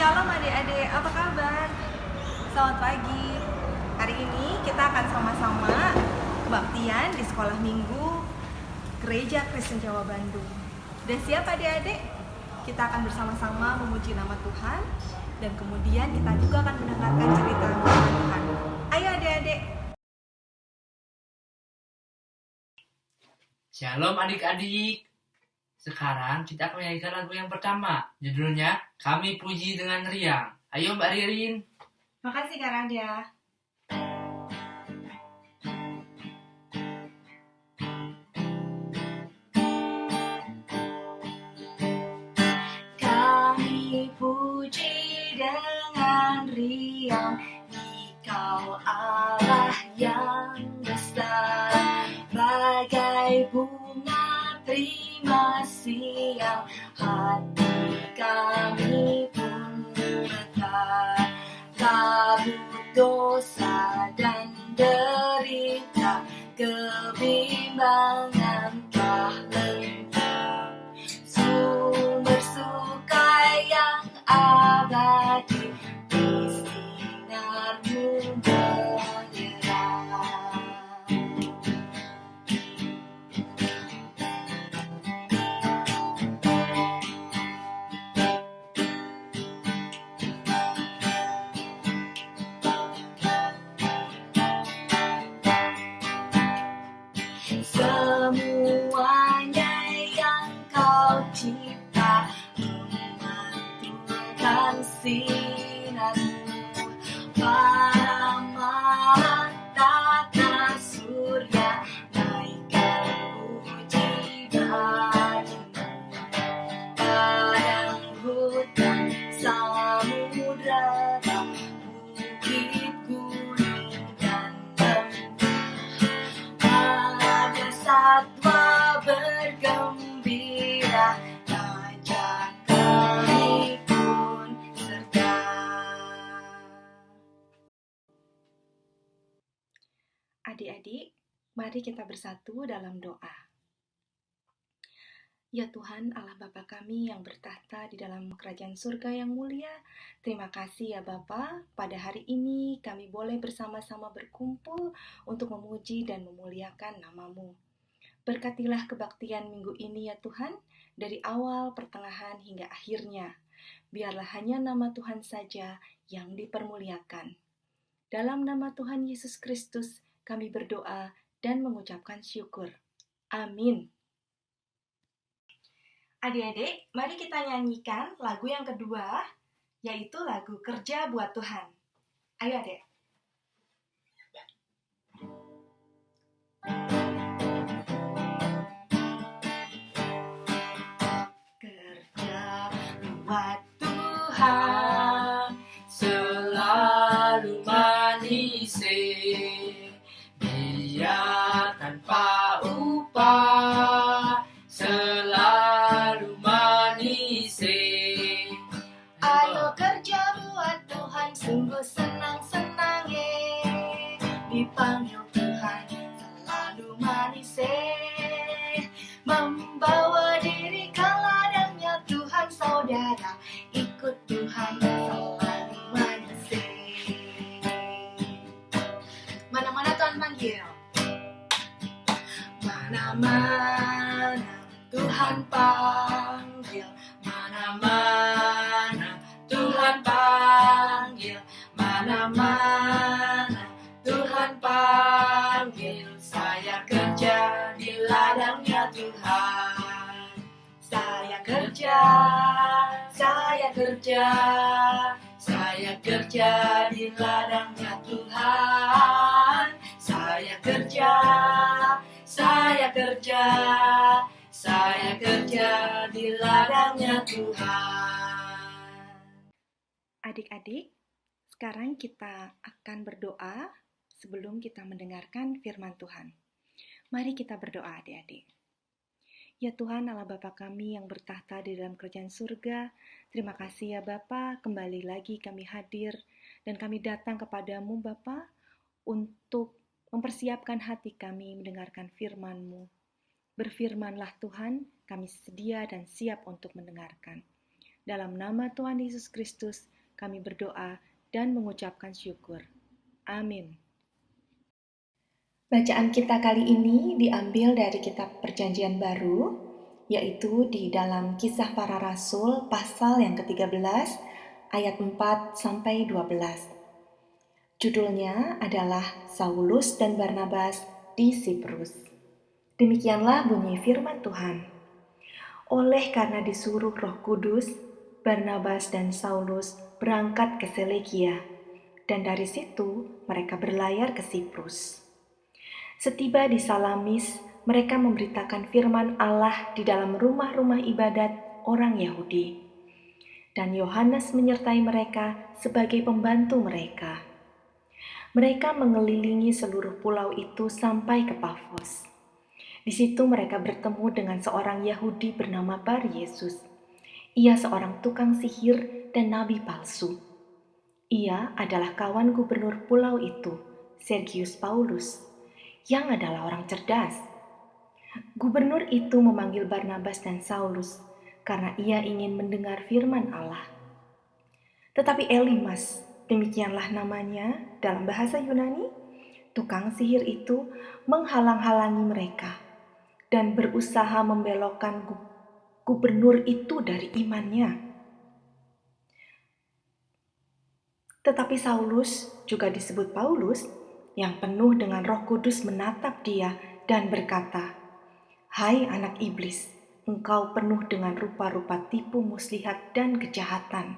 Shalom adik-adik, apa kabar? Selamat pagi. Hari ini kita akan sama-sama kebaktian di sekolah minggu Gereja Kristen Jawa Bandung. Udah siap adik-adik? Kita akan bersama-sama memuji nama Tuhan dan kemudian kita juga akan mendengarkan cerita firman Tuhan. Ayo adik-adik. Shalom adik-adik. Sekarang kita akan menyanyikan lagu yang pertama. Judulnya Kami Puji Dengan Riang. Ayo Mbak Ririn. Makasih Kak Radia. Kami puji dengan riang, Engkau Allah yang besar, bagai bunga terima siang, hati kami pun mekar. Kabut dosa dan derita, kebimbangan telah lenyap. Sumber suka yang abadi, di sinar-Mu menyerah. Semuanya yang Kau cipta memantulkan sinar-Mu, para malaikat surya naikkan puji bagi-Mu. Padang hutan samudra, bukit gunung dan ada satwa bergembira, raja kami pun serta. Adik-adik, mari kita bersatu dalam doa. Ya Tuhan, Allah Bapa kami yang bertahta di dalam kerajaan surga yang mulia, terima kasih ya Bapa, pada hari ini kami boleh bersama-sama berkumpul untuk memuji dan memuliakan nama-Mu. Berkatilah kebaktian minggu ini ya Tuhan, dari awal, pertengahan, hingga akhirnya. Biarlah hanya nama Tuhan saja yang dipermuliakan. Dalam nama Tuhan Yesus Kristus, kami berdoa dan mengucapkan syukur. Amin. Adik-adik, mari kita nyanyikan lagu yang kedua, yaitu lagu Kerja Buat Tuhan. Ayo adik. Kerja buat Tuhan, Selalu manis, Dia tanpa upah. Selalu manis. ayo kerja buat Tuhan, sungguh senang-senang dipanggil Tuhan, selalu manis membawa diri ke ladangnya Tuhan, saudara, ikut Tuhan, selalu manis. Mana-mana Tuhan panggil, mana-mana Tuhan panggil, Mana-mana Tuhan panggil, mana-mana Tuhan panggil. Saya kerja di ladangnya Tuhan. saya kerja, Saya kerja di ladangnya Tuhan. Saya kerja di ladangnya Tuhan. Adik-adik, sekarang kita akan berdoa sebelum kita mendengarkan firman Tuhan. Mari kita berdoa adik-adik. Ya Tuhan Allah Bapa kami yang bertahta di dalam kerajaan surga, terima kasih ya Bapa, kembali lagi kami hadir dan kami datang kepadamu Bapa untuk mempersiapkan hati kami mendengarkan firman-Mu. Berfirmanlah Tuhan, kami sedia dan siap untuk mendengarkan. Dalam nama Tuhan Yesus Kristus, Kami berdoa dan mengucapkan syukur. Amin. Bacaan kita kali ini diambil dari kitab Perjanjian Baru, yaitu di dalam Kisah Para Rasul pasal yang ke-13 ayat 4 sampai 12. Judulnya adalah Saulus dan Barnabas di Siprus. Demikianlah bunyi firman Tuhan. Oleh karena disuruh Roh Kudus, Barnabas dan Saulus berangkat ke Selekia, dan dari situ mereka berlayar ke Siprus. Setiba di Salamis, mereka memberitakan firman Allah di dalam rumah-rumah ibadat orang Yahudi. Dan Yohanes menyertai mereka sebagai pembantu mereka. Mereka mengelilingi seluruh pulau itu sampai ke Pafos. Di situ mereka bertemu dengan seorang Yahudi bernama Bar Yesus. Ia seorang tukang sihir dan nabi palsu. Ia adalah kawan gubernur pulau itu, Sergius Paulus, yang adalah orang cerdas. Gubernur itu memanggil Barnabas dan Saulus karena ia ingin mendengar firman Allah. Tetapi Elimas, demikianlah namanya dalam bahasa Yunani, tukang sihir itu menghalang-halangi mereka dan berusaha membelokkan gubernur itu dari imannya. Tetapi Saulus, juga disebut Paulus, yang penuh dengan Roh Kudus menatap dia dan berkata, "Hai anak iblis, engkau penuh dengan rupa-rupa tipu muslihat dan kejahatan.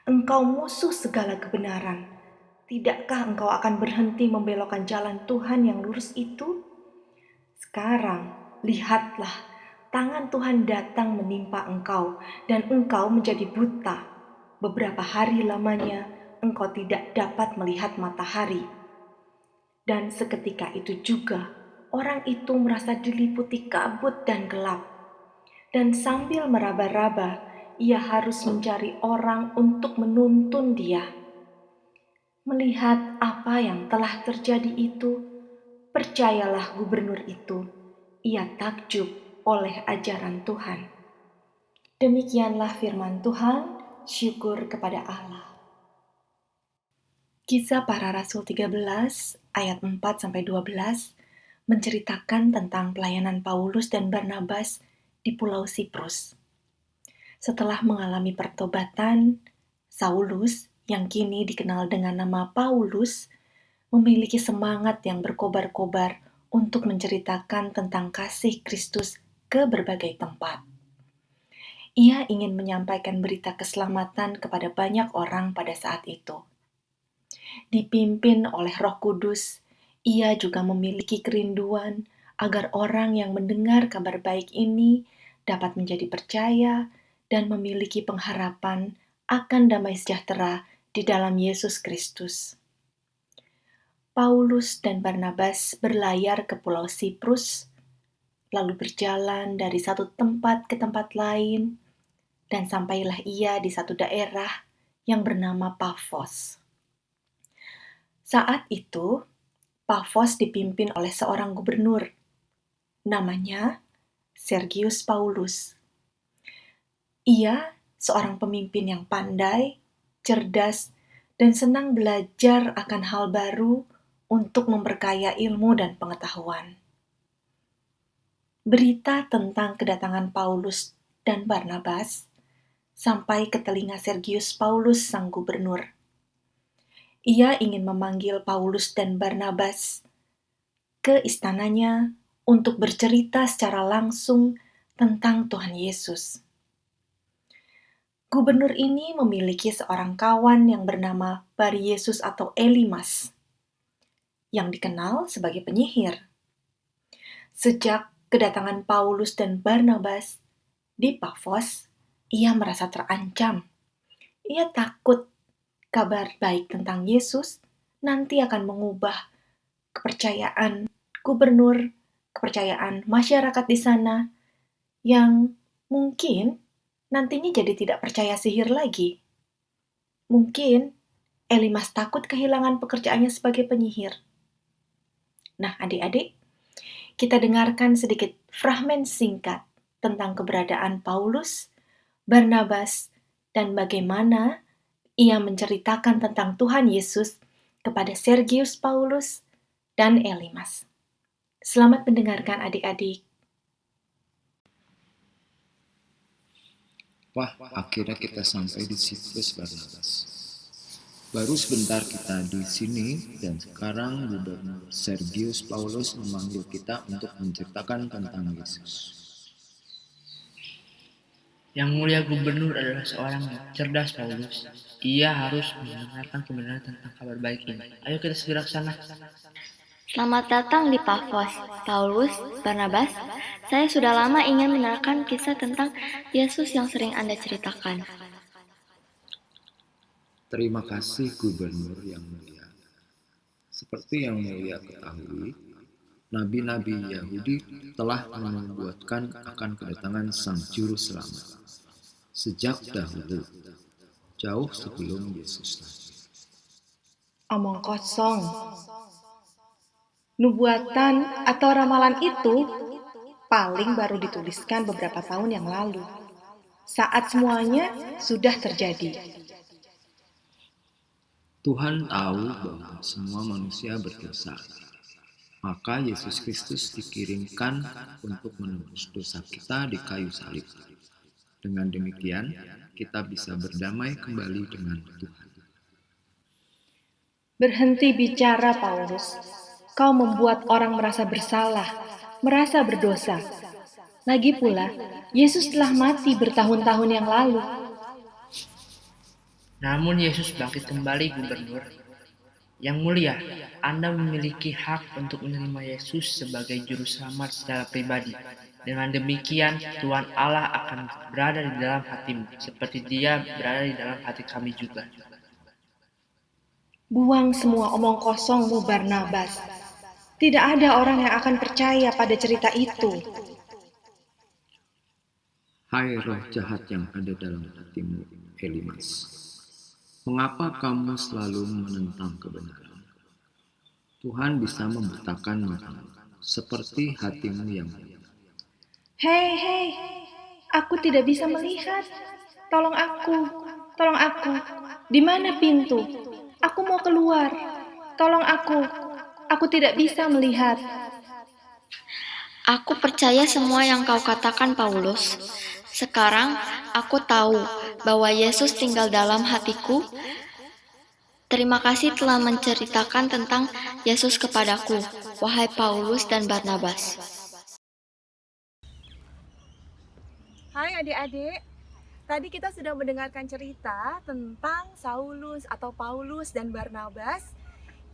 Engkau musuh segala kebenaran. Tidakkah engkau akan berhenti membelokkan jalan Tuhan yang lurus itu? Sekarang, lihatlah, tangan Tuhan datang menimpa engkau, dan engkau menjadi buta. Beberapa hari lamanya, engkau tidak dapat melihat matahari." Dan seketika itu juga, orang itu merasa diliputi kabut dan gelap. Dan sambil meraba-raba, ia harus mencari orang untuk menuntun dia. Melihat apa yang telah terjadi itu, percayalah gubernur itu, ia takjub oleh ajaran Tuhan. Demikianlah firman Tuhan, syukur kepada Allah. Kisah Para Rasul 13 ayat 4-12 menceritakan tentang pelayanan Paulus dan Barnabas di Pulau Siprus. Setelah mengalami pertobatan, Saulus yang kini dikenal dengan nama Paulus memiliki semangat yang berkobar-kobar untuk menceritakan tentang kasih Kristus ke berbagai tempat. Ia ingin menyampaikan berita keselamatan kepada banyak orang pada saat itu. Dipimpin oleh Roh Kudus, ia juga memiliki kerinduan agar orang yang mendengar kabar baik ini dapat menjadi percaya dan memiliki pengharapan akan damai sejahtera di dalam Yesus Kristus. Paulus dan Barnabas berlayar ke Pulau Siprus, lalu berjalan dari satu tempat ke tempat lain, dan sampailah ia di satu daerah yang bernama Pafos. Saat itu, Pafos dipimpin oleh seorang gubernur, namanya Sergius Paulus. Ia seorang pemimpin yang pandai, cerdas, dan senang belajar akan hal baru untuk memperkaya ilmu dan pengetahuan. Berita tentang kedatangan Paulus dan Barnabas sampai ke telinga Sergius Paulus sang gubernur. Ia ingin memanggil Paulus dan Barnabas ke istananya untuk bercerita secara langsung tentang Tuhan Yesus. Gubernur ini memiliki seorang kawan yang bernama Bar Yesus atau Elimas, yang dikenal sebagai penyihir. Sejak kedatangan Paulus dan Barnabas di Pafos, ia merasa terancam. Ia takut kabar baik tentang Yesus nanti akan mengubah kepercayaan gubernur, kepercayaan masyarakat di sana yang mungkin nantinya jadi tidak percaya sihir lagi. Mungkin Elimas takut kehilangan pekerjaannya sebagai penyihir. Nah, adik-adik, kita dengarkan sedikit fragmen singkat tentang keberadaan Paulus, Barnabas, dan bagaimana Ia menceritakan tentang Tuhan Yesus kepada Sergius Paulus dan Elimas. Selamat mendengarkan adik-adik. Wah, akhirnya kita sampai di Siprus Barnabas. Baru sebentar kita di sini dan sekarang Gubernur Sergius Paulus memanggil kita untuk menceritakan tentang Yesus. Yang mulia gubernur adalah seorang yang cerdas, Paulus. Ia harus mendengarkan kebenaran tentang kabar baik ini. Ayo kita segera ke sana. Selamat datang di Pafos, Paulus, Barnabas. Saya sudah lama ingin mendengarkan kisah tentang Yesus yang sering Anda ceritakan. Terima kasih Gubernur yang mulia. Seperti yang mulia ketahui, nabi-nabi Yahudi telah menubuatkan akan kedatangan Sang Juru Selamat sejak dahulu, jauh sebelum Yesus lahir. Omong kosong. Nubuatan atau ramalan itu paling baru dituliskan beberapa tahun yang lalu, saat semuanya sudah terjadi. Tuhan tahu bahwa semua manusia berdosa. Maka Yesus Kristus dikirimkan untuk menebus dosa kita di kayu salib. Dengan demikian, kita bisa berdamai kembali dengan Tuhan. Berhenti bicara, Paulus. Kau membuat orang merasa bersalah, merasa berdosa. Lagi pula, Yesus telah mati bertahun-tahun yang lalu. Namun Yesus bangkit kembali, Gubernur. Yang mulia, Anda memiliki hak untuk menerima Yesus sebagai juru selamat secara pribadi. Dengan demikian, Tuhan Allah akan berada di dalam hatimu, seperti Dia berada di dalam hati kami juga. Buang semua omong kosongmu, Barnabas. Tidak ada orang yang akan percaya pada cerita itu. Hai roh jahat yang ada dalam hatimu, Elimas. Mengapa kamu selalu menentang kebenaran? Tuhan bisa membutakan matamu, seperti hatimu yang mulia. Hei, aku tidak bisa melihat. Tolong aku. Di mana pintu? Aku mau keluar. Tolong aku tidak bisa melihat. Aku percaya semua yang kau katakan, Paulus. Sekarang aku tahu bahwa Yesus tinggal dalam hatiku. Terima kasih telah menceritakan tentang Yesus kepadaku, wahai Paulus dan Barnabas. Hai adik-adik, tadi kita sudah mendengarkan cerita tentang Saulus atau Paulus dan Barnabas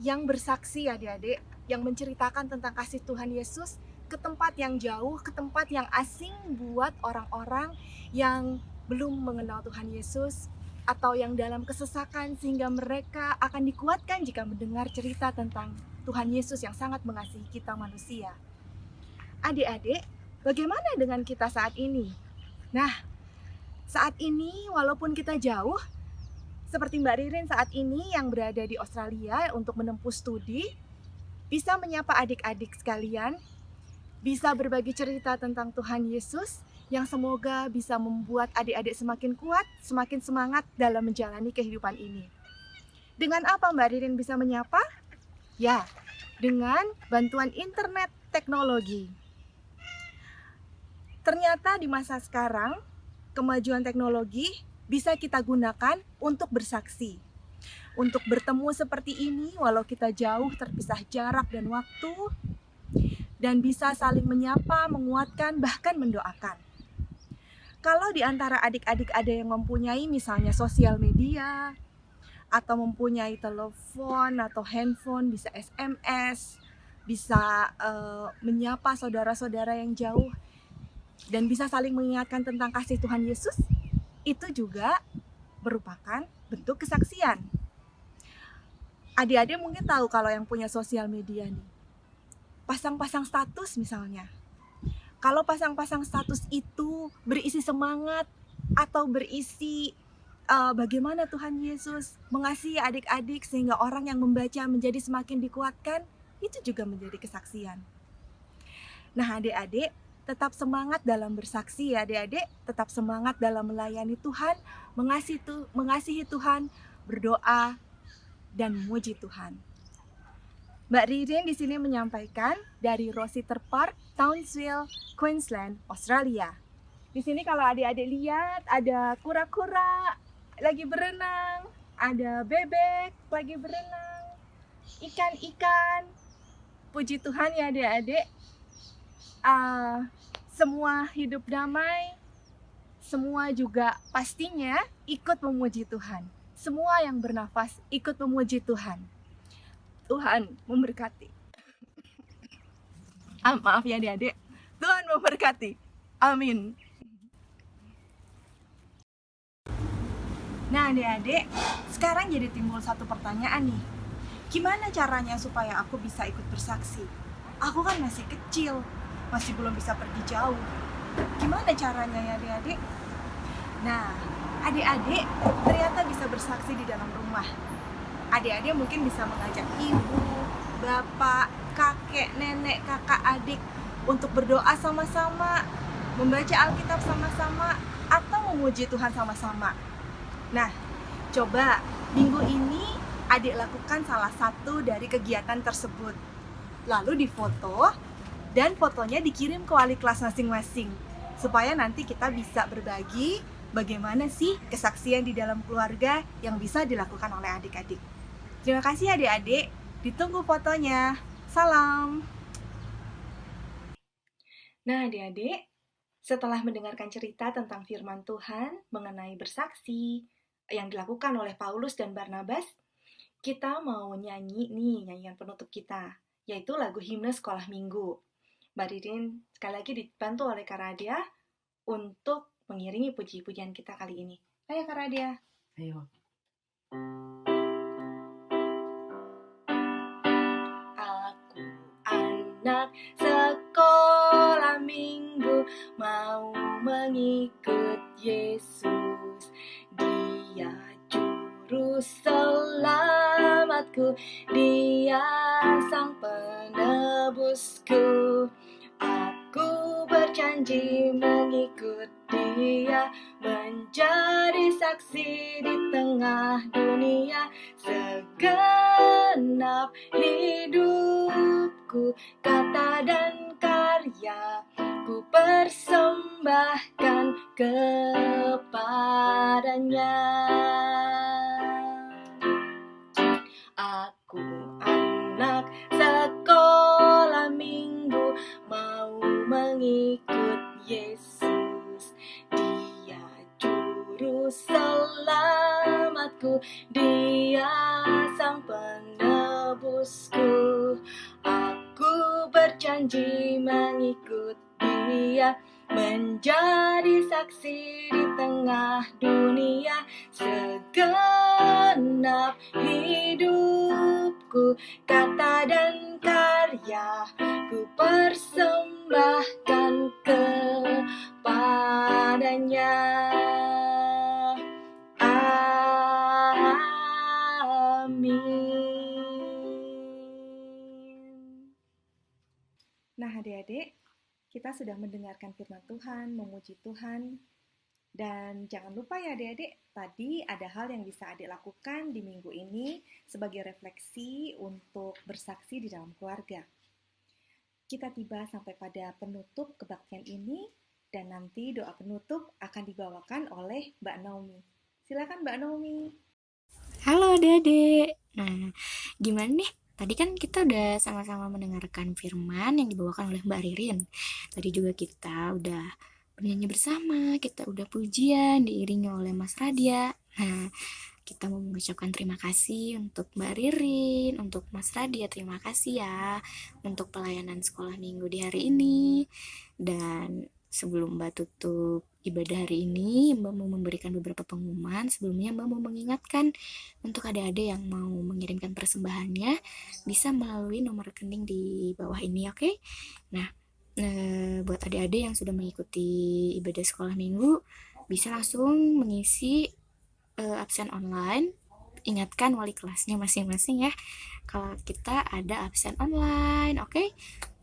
yang bersaksi adik-adik, yang menceritakan tentang kasih Tuhan Yesus ke tempat yang jauh, ke tempat yang asing buat orang-orang yang belum mengenal Tuhan Yesus atau yang dalam kesesakan, sehingga mereka akan dikuatkan jika mendengar cerita tentang Tuhan Yesus yang sangat mengasihi kita manusia. Adik-adik, bagaimana dengan kita saat ini? Nah, saat ini walaupun kita jauh, seperti Mbak Ririn saat ini yang berada di Australia untuk menempuh studi, bisa menyapa adik-adik sekalian, bisa berbagi cerita tentang Tuhan Yesus yang semoga bisa membuat adik-adik semakin kuat, semakin semangat dalam menjalani kehidupan ini. Dengan apa Mbak Ririn bisa menyapa? Ya, dengan bantuan internet teknologi. Ternyata di masa sekarang, kemajuan teknologi bisa kita gunakan untuk bersaksi. Untuk bertemu seperti ini walau kita jauh terpisah jarak dan waktu, dan bisa saling menyapa, menguatkan, bahkan mendoakan. Kalau di antara adik-adik ada yang mempunyai misalnya sosial media, atau mempunyai telepon atau handphone, bisa SMS, bisa menyapa saudara-saudara yang jauh, dan bisa saling mengingatkan tentang kasih Tuhan Yesus, itu juga merupakan bentuk kesaksian. Adik-adik mungkin tahu kalau yang punya sosial media nih, pasang-pasang status misalnya. Kalau pasang-pasang status itu berisi semangat atau berisi bagaimana Tuhan Yesus mengasihi adik-adik sehingga orang yang membaca menjadi semakin dikuatkan, itu juga menjadi kesaksian. Nah adik-adik, tetap semangat dalam bersaksi ya adik-adik, tetap semangat dalam melayani Tuhan, mengasihi Tuhan, berdoa dan memuji Tuhan. Mbak Ririn di sini menyampaikan dari Rossiter Park, Townsville, Queensland, Australia. Di sini kalau adik-adik lihat ada kura-kura lagi berenang, ada bebek lagi berenang, ikan-ikan. Puji Tuhan ya adik-adik, semua hidup damai, semua juga pastinya ikut memuji Tuhan. Semua yang bernafas ikut memuji Tuhan. Tuhan memberkati. Maaf ya adik-adik, Tuhan memberkati. Amin. Nah adik-adik, sekarang jadi timbul satu pertanyaan nih. Gimana caranya supaya aku bisa ikut bersaksi? Aku kan masih kecil, masih belum bisa pergi jauh. Gimana caranya ya adik-adik? Nah, adik-adik ternyata bisa bersaksi di dalam rumah. Adik-adik mungkin bisa mengajak ibu, bapak, kakek, nenek, kakak, adik untuk berdoa sama-sama, membaca Alkitab sama-sama, atau memuji Tuhan sama-sama. Nah, coba minggu ini adik lakukan salah satu dari kegiatan tersebut. Lalu difoto dan fotonya dikirim ke wali kelas masing-masing supaya nanti kita bisa berbagi bagaimana sih kesaksian di dalam keluarga yang bisa dilakukan oleh adik-adik. Terima kasih adik-adik, ditunggu fotonya. Salam. Nah adik-adik, setelah mendengarkan cerita tentang firman Tuhan mengenai bersaksi yang dilakukan oleh Paulus dan Barnabas, kita mau nyanyi nih nyanyian penutup kita, yaitu lagu himne sekolah minggu. Mbak Ririn sekali lagi dibantu oleh Kak Radia untuk mengiringi puji-pujian kita kali ini. Ayo Kak Radia. Ayo. Aku anak sekolah minggu, mau mengikut Yesus. Dia juru selamatku, Dia sang penebusku. Aku berjanji mengikut Dia, menjadi saksi di tengah dunia. Segenap hidupku, kata dan karya, ku persembahkan kepadanya. Aku anak sekolah minggu, mau mengikut Yesus. Dia juru selamatku, Dia sang penebusku. Aku berjanji mengikut Dia, menjadi saksi di tengah dunia. Segenap hidupku, kata dan karya, ku persembahkan kepadanya. Amin. Nah adik-adik, kita sudah mendengarkan firman Tuhan, memuji Tuhan. Dan jangan lupa ya adik-adik, tadi ada hal yang bisa adik lakukan di minggu ini sebagai refleksi untuk bersaksi di dalam keluarga. Kita tiba sampai pada penutup kebaktian ini, dan nanti doa penutup akan dibawakan oleh Mbak Naomi. Silakan Mbak Naomi. Halo adik-adik. Nah, gimana nih? Tadi kan kita udah sama-sama mendengarkan firman yang dibawakan oleh Mbak Ririn. Tadi juga kita udah bernyanyi bersama, kita udah pujian diiringi oleh Mas Radia. Nah, kita mau mengucapkan terima kasih untuk Mbak Ririn, untuk Mas Radia, terima kasih ya untuk pelayanan sekolah minggu di hari ini. Dan sebelum Mbak tutup ibadah hari ini, Mbak mau memberikan beberapa pengumuman. Sebelumnya Mbak mau mengingatkan untuk adik-adik yang mau mengirimkan persembahannya bisa melalui nomor rekening di bawah ini, oke? Nah, buat adik-adik yang sudah mengikuti ibadah sekolah minggu bisa langsung mengisi absen online. Ingatkan wali kelasnya masing-masing ya kalau kita ada absen online, oke?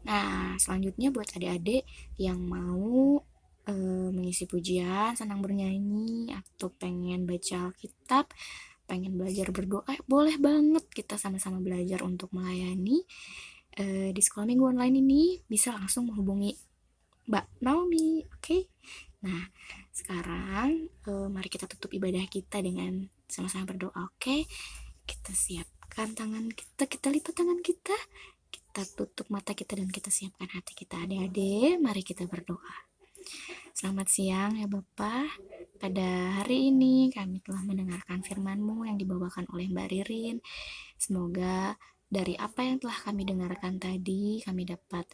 Nah, selanjutnya buat adik-adik yang mau mengisi pujian, senang bernyanyi, atau pengen baca Alkitab, pengen belajar berdoa, boleh banget kita sama-sama belajar untuk melayani di sekolah minggu online ini. Bisa langsung menghubungi Mbak Naomi, oke? Nah, sekarang mari kita tutup ibadah kita dengan sama-sama berdoa, oke? Kita siapkan tangan kita, kita lipat tangan kita tutup mata kita dan kita siapkan hati kita. Adik-adik, mari kita berdoa. Selamat siang ya Bapak. Pada hari ini kami telah mendengarkan firman-Mu yang dibawakan oleh Mbak Ririn. Semoga dari apa yang telah kami dengarkan tadi, kami dapat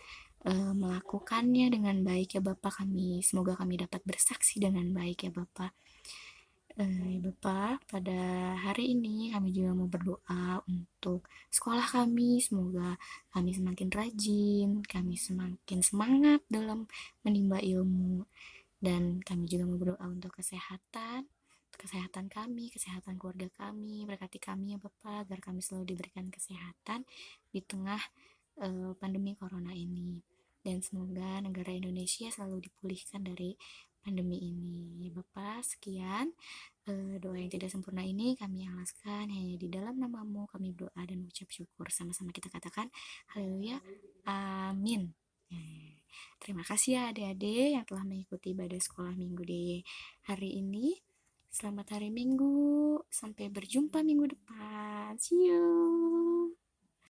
melakukannya dengan baik ya Bapak. Semoga kami dapat bersaksi dengan baik ya Bapak. Ya Bapak, pada hari ini kami juga mau berdoa untuk sekolah kami. Semoga kami semakin rajin, kami semakin semangat dalam menimba ilmu. Dan kami juga mau berdoa untuk kesehatan kami, kesehatan keluarga kami. Berkati kami ya Bapak, agar kami selalu diberikan kesehatan di tengah pandemi corona ini. Dan semoga negara Indonesia selalu dipulihkan dari pandemi ini. Ya Bapak, sekian doa yang tidak sempurna ini kami alaskan hanya di dalam nama-Mu. Kami berdoa dan ucap syukur. Sama-sama kita katakan haleluya, amin. Terima kasih ya adik-adik yang telah mengikuti ibadah sekolah minggu di hari ini. Selamat hari Minggu, sampai berjumpa minggu depan. See you.